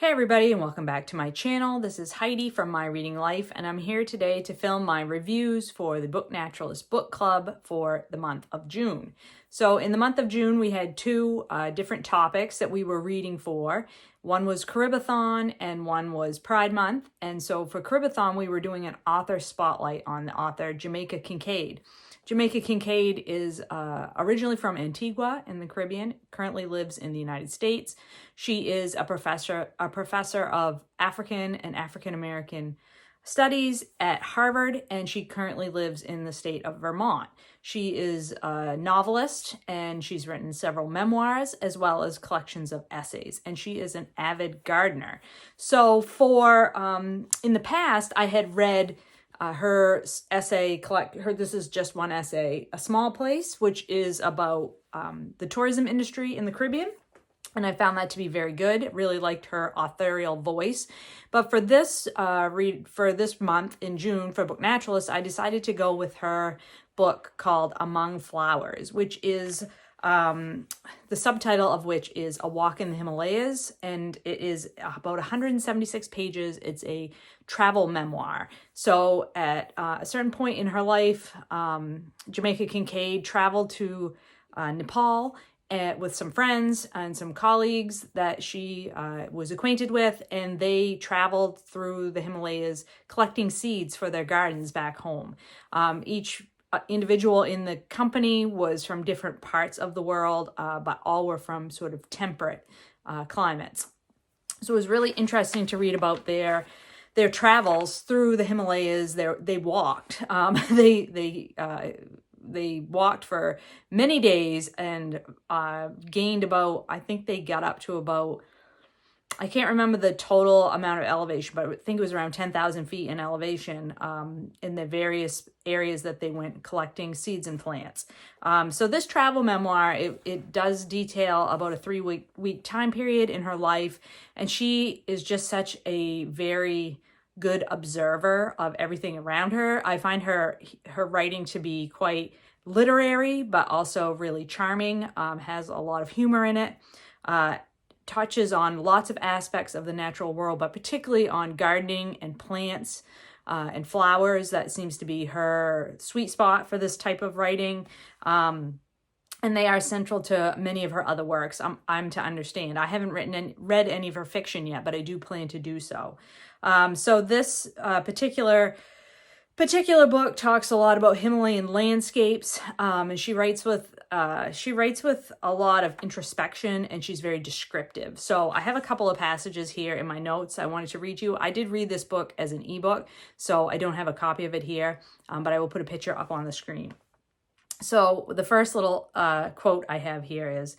Hey everybody, and welcome back to my channel. This is Heidi from My Reading Life, and I'm here today to film my reviews for the Book Naturalist book club for the month of June. So in the month of June, we had two different topics that we were reading for. One was Caribathon and one was Pride Month. And so for Caribathon, we were doing an author spotlight on the author Jamaica Kincaid. Jamaica Kincaid is originally from Antigua in the Caribbean, currently lives in the United States. She is a professor of African and African American studies at Harvard, and she currently lives in the state of Vermont. She is a novelist, and she's written several memoirs as well as collections of essays, and she is an avid gardener. So in the past, I had read her essay, this is just one essay, A Small Place, which is about the tourism industry in the Caribbean. And I found that to be very good. Really liked her authorial voice. But for this for this month in June for Book Naturalists, I decided to go with her book called Among Flowers, which is the subtitle of which is A Walk in the Himalayas, and it is about 176 pages. It's a travel memoir. So at a certain point in her life, Jamaica Kincaid traveled to Nepal with some friends and some colleagues that she was acquainted with, and they traveled through the Himalayas collecting seeds for their gardens back home. Each individual in the company was from different parts of the world, but all were from sort of temperate climates. So it was really interesting to read about their travels through the Himalayas. They walked. They walked for many days and gained about, I think they got up to about, I can't remember the total amount of elevation, but I think it was around 10,000 feet in elevation in the various areas that they went collecting seeds and plants. So this travel memoir, it does detail about a 3-week time period in her life, and she is just such a very good observer of everything around her. I find her writing to be quite literary, but also really charming, has a lot of humor in it, touches on lots of aspects of the natural world, but particularly on gardening and plants and flowers. That seems to be her sweet spot for this type of writing. And they are central to many of her other works, I'm to understand. I haven't read any of her fiction yet, but I do plan to do so. So this particular book talks a lot about Himalayan landscapes, and she writes with a lot of introspection, and she's very descriptive. So I have a couple of passages here in my notes I wanted to read you. I did read this book as an ebook, so I don't have a copy of it here, but I will put a picture up on the screen. So the first little quote I have here is,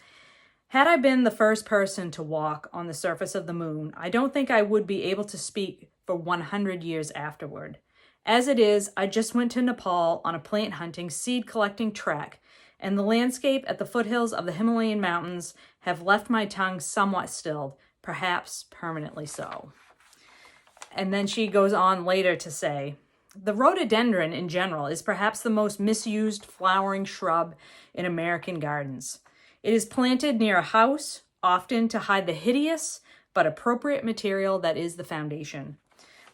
"Had I been the first person to walk on the surface of the moon, I don't think I would be able to speak for 100 years afterward. As it is, I just went to Nepal on a plant hunting, seed collecting trek, and the landscape at the foothills of the Himalayan mountains have left my tongue somewhat stilled, perhaps permanently so." And then she goes on later to say, "The rhododendron in general is perhaps the most misused flowering shrub in American gardens. It is planted near a house, often to hide the hideous but appropriate material that is the foundation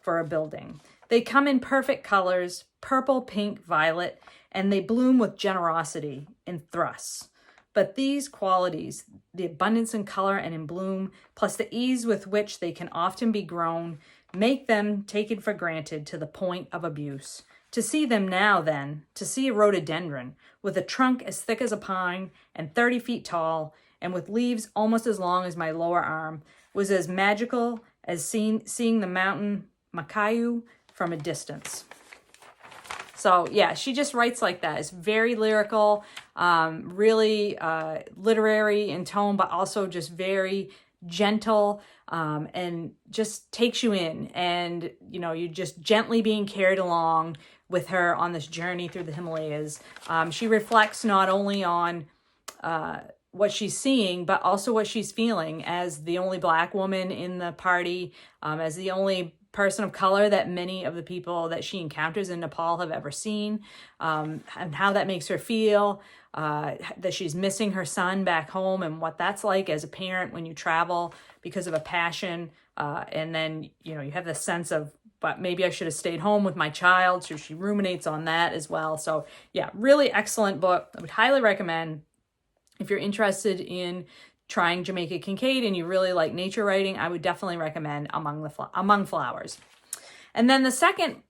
for a building. They come in perfect colors, purple, pink, violet, and they bloom with generosity in thrusts. But these qualities, the abundance in color and in bloom, plus the ease with which they can often be grown, make them taken for granted to the point of abuse. To see them now, then, to see a rhododendron with a trunk as thick as a pine and 30 feet tall, and with leaves almost as long as my lower arm, was as magical as seeing the mountain Makayu from a distance." So yeah, she just writes like that. It's very lyrical, really literary in tone, but also just very gentle, and just takes you in, and you're just gently being carried along with her on this journey through the Himalayas. She reflects not only on what she's seeing, but also what she's feeling as the only Black woman in the party, as the only person of color that many of the people that she encounters in Nepal have ever seen, and how that makes her feel, that she's missing her son back home, and what that's like as a parent when you travel because of a passion And then, you have the sense of, but maybe I should have stayed home with my child. So she ruminates on that as well. So yeah, really excellent book. I would highly recommend if you're interested in trying Jamaica Kincaid and you really like nature writing. I would definitely recommend Among Flowers. And then the second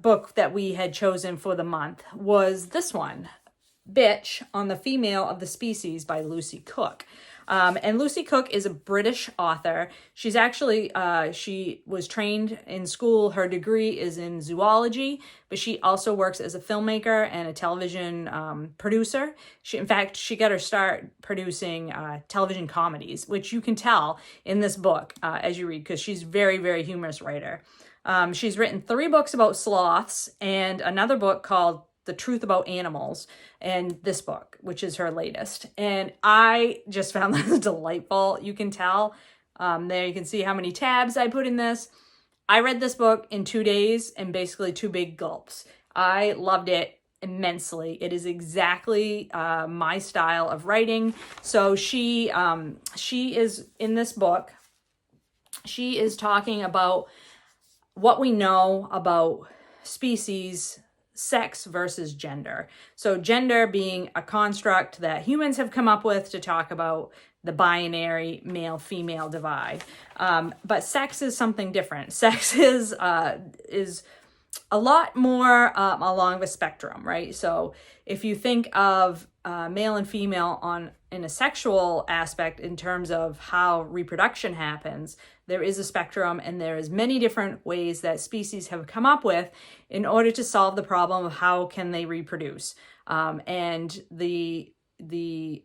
book that we had chosen for the month was this one, Bitch on the Female of the Species by Lucy Cooke. And Lucy Cooke is a British author. She's actually, she was trained in school. Her degree is in zoology, but she also works as a filmmaker and a television producer. In fact, she got her start producing television comedies, which you can tell in this book as you read, because she's very, very humorous writer. She's written 3 books about sloths and another book called The Truth About Animals, and this book, which is her latest. And I just found this delightful. You can tell there, you can see how many tabs I put in this. I read this book in 2 days and basically 2 big gulps. I loved it immensely. It is exactly my style of writing. So she is in this book. She is talking about what we know about species, sex versus gender. So gender being a construct that humans have come up with to talk about the binary male-female divide. But sex is something different. Sex is a lot more along the spectrum, right? So if you think of male and female in a sexual aspect in terms of how reproduction happens, there is a spectrum, and there is many different ways that species have come up with in order to solve the problem of how can they reproduce. And the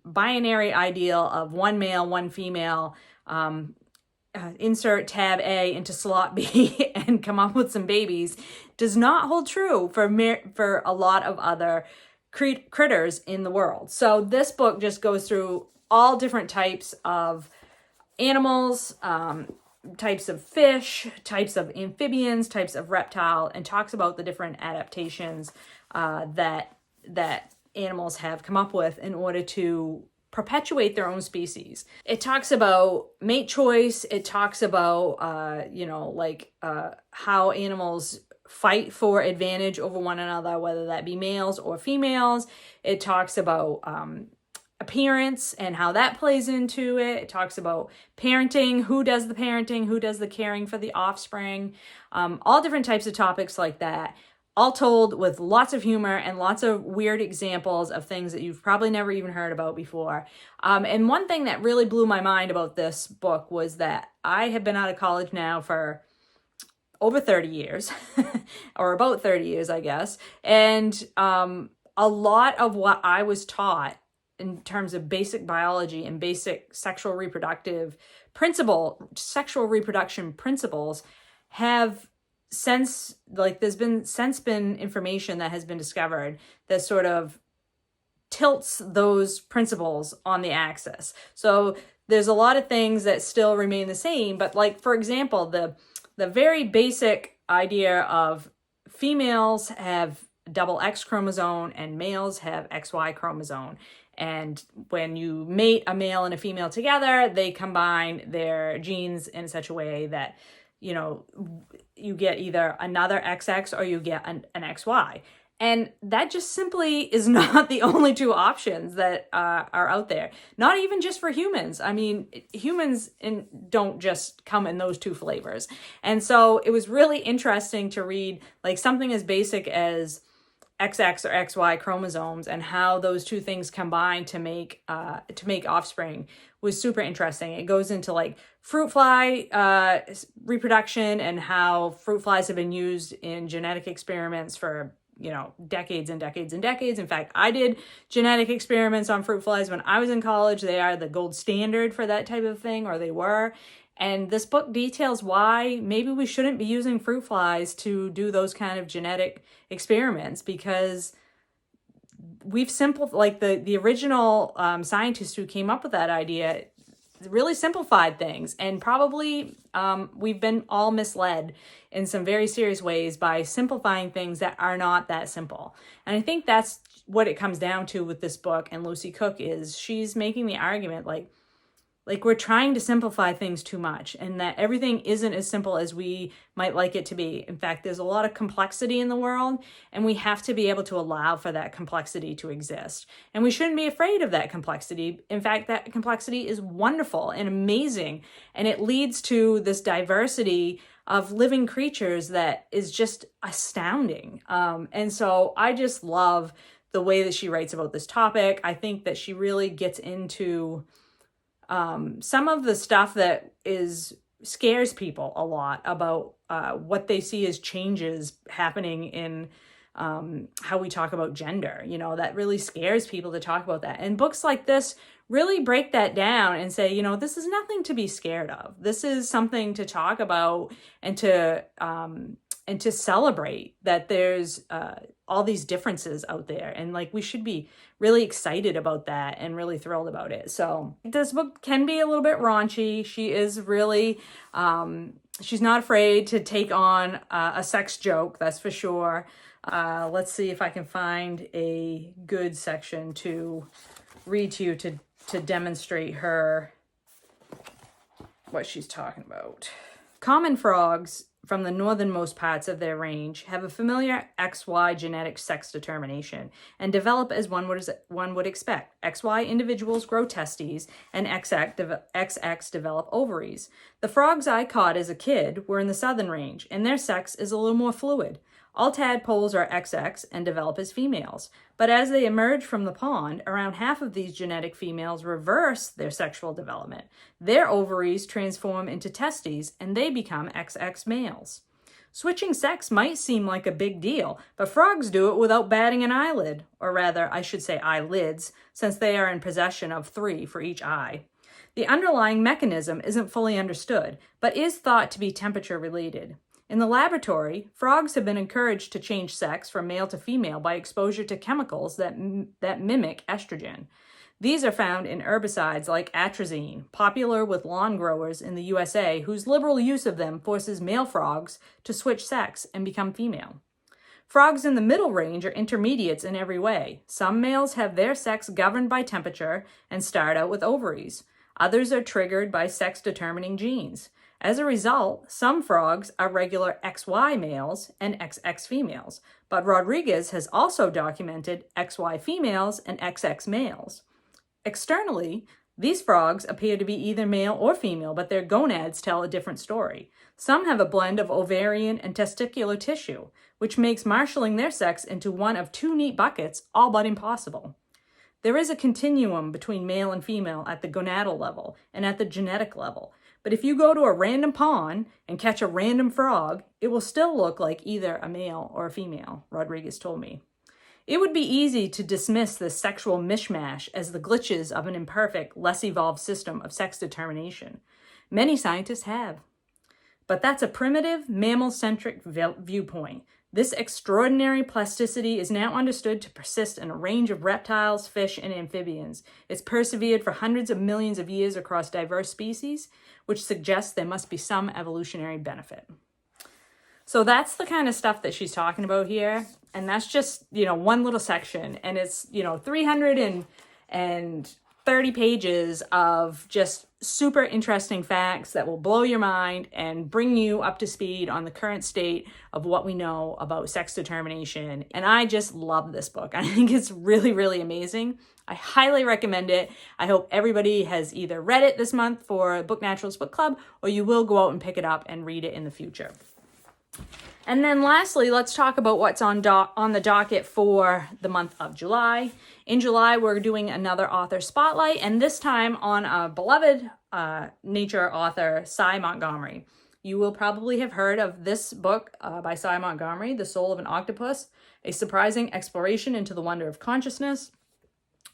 binary ideal of one male, one female, insert tab A into slot B and come up with some babies does not hold true for a lot of other critters in the world. So this book just goes through all different types of animals, types of fish, types of amphibians, types of reptile, and talks about the different adaptations that animals have come up with in order to perpetuate their own species. It talks about mate choice. It talks about, how animals fight for advantage over one another, whether that be males or females. It talks about appearance and how that plays into it. It talks about parenting, who does the parenting, who does the caring for the offspring, all different types of topics like that, all told with lots of humor and lots of weird examples of things that you've probably never even heard about before. And one thing that really blew my mind about this book was that I have been out of college now for over 30 years, or about 30 years, I guess. And a lot of what I was taught in terms of basic biology and basic sexual reproduction principles have there's been information that has been discovered that sort of tilts those principles on the axis. So there's a lot of things that still remain the same, but like, for example, the very basic idea of females have double X chromosome and males have XY chromosome. And when you mate a male and a female together, they combine their genes in such a way that, you get either another XX or you get an XY. And that just simply is not the only 2 options that are out there. Not even just for humans. I mean, humans don't just come in those 2 flavors. And so it was really interesting to read like something as basic as XX or XY chromosomes and how those 2 things combine to make offspring was super interesting. It goes into like fruit fly reproduction and how fruit flies have been used in genetic experiments for decades and decades and decades. In fact, I did genetic experiments on fruit flies when I was in college. They are the gold standard for that type of thing, or they were. And this book details why maybe we shouldn't be using fruit flies to do those kind of genetic experiments, because we've simplified, like the original scientists who came up with that idea really simplified things, and probably we've been all misled in some very serious ways by simplifying things that are not that simple. And I think that's what it comes down to with this book. And Lucy Cooke she's making the argument like, like we're trying to simplify things too much, and that everything isn't as simple as we might like it to be. In fact, there's a lot of complexity in the world, and we have to be able to allow for that complexity to exist. And we shouldn't be afraid of that complexity. In fact, that complexity is wonderful and amazing, and it leads to this diversity of living creatures that is just astounding. And so I just love the way that she writes about this topic. I think that she really gets into some of the stuff that scares people a lot about what they see as changes happening in how we talk about gender. You know, that really scares people to talk about that. And books like this really break that down and say, you know, this is nothing to be scared of. This is something to talk about and to celebrate that there's all these differences out there. And like, we should be really excited about that and really thrilled about it. So this book can be a little bit raunchy. She is really, she's not afraid to take on a sex joke, that's for sure. Let's see if I can find a good section to read to you to demonstrate what she's talking about. Common frogs from the northernmost parts of their range have a familiar XY genetic sex determination and develop as one would expect. XY individuals grow testes and XX develop ovaries. The frogs I caught as a kid were in the southern range, and their sex is a little more fluid. All tadpoles are XX and develop as females, but as they emerge from the pond, around half of these genetic females reverse their sexual development. Their ovaries transform into testes and they become XX males. Switching sex might seem like a big deal, but frogs do it without batting an eyelid, or rather, I should say eyelids, since they are in possession of 3 for each eye. The underlying mechanism isn't fully understood, but is thought to be temperature related. In the laboratory, frogs have been encouraged to change sex from male to female by exposure to chemicals that mimic estrogen. These are found in herbicides like atrazine, popular with lawn growers in the USA, whose liberal use of them forces male frogs to switch sex and become female. Frogs in the middle range are intermediates in every way. Some males have their sex governed by temperature and start out with ovaries. Others are triggered by sex-determining genes. As a result, some frogs are regular XY males and XX females, but Rodriguez has also documented XY females and XX males. Externally, these frogs appear to be either male or female, but their gonads tell a different story. Some have a blend of ovarian and testicular tissue, which makes marshalling their sex into one of 2 neat buckets all but impossible. There is a continuum between male and female at the gonadal level and at the genetic level. But if you go to a random pond and catch a random frog, it will still look like either a male or a female, Rodriguez told me. It would be easy to dismiss this sexual mishmash as the glitches of an imperfect, less evolved system of sex determination. Many scientists have. But that's a primitive, mammal-centric viewpoint. This extraordinary plasticity is now understood to persist in a range of reptiles, fish, and amphibians. It's persevered for hundreds of millions of years across diverse species, which suggests there must be some evolutionary benefit. So that's the kind of stuff that she's talking about here. And that's just, one little section. And it's, 330 pages of just super interesting facts that will blow your mind and bring you up to speed on the current state of what we know about sex determination. And I just love this book. I think it's really, really amazing. I highly recommend it. I hope everybody has either read it this month for Book Naturalists Book Club, or you will go out and pick it up and read it in the future. And then lastly, let's talk about what's on the docket for the month of July. In July, we're doing another author spotlight, and this time on a beloved nature author, Sy Montgomery. You will probably have heard of this book by Sy Montgomery, The Soul of an Octopus, a surprising exploration into the wonder of consciousness.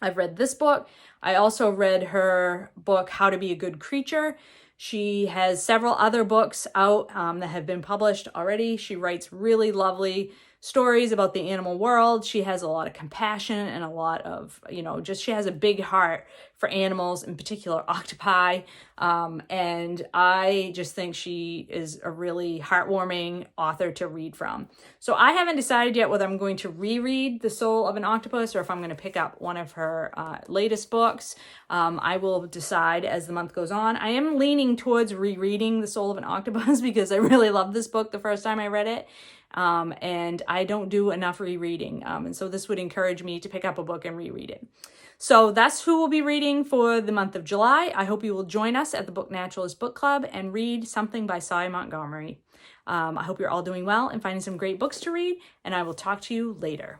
I've read this book. I also read her book, How to Be a Good Creature. She has several other books out that have been published already. She writes really lovely stories about the animal world. She has a lot of compassion and a lot of, she has a big heart for animals, in particular octopi. And I just think she is a really heartwarming author to read from. So I haven't decided yet whether I'm going to reread The Soul of an Octopus or if I'm going to pick up one of her latest books. I will decide as the month goes on. I am leaning towards rereading The Soul of an Octopus because I really loved this book the first time I read it. And I don't do enough rereading. And so this would encourage me to pick up a book and reread it. So that's who we'll be reading for the month of July. I hope you will join us at the Book Naturalist Book Club and read something by Sy Montgomery. I hope you're all doing well and finding some great books to read, and I will talk to you later.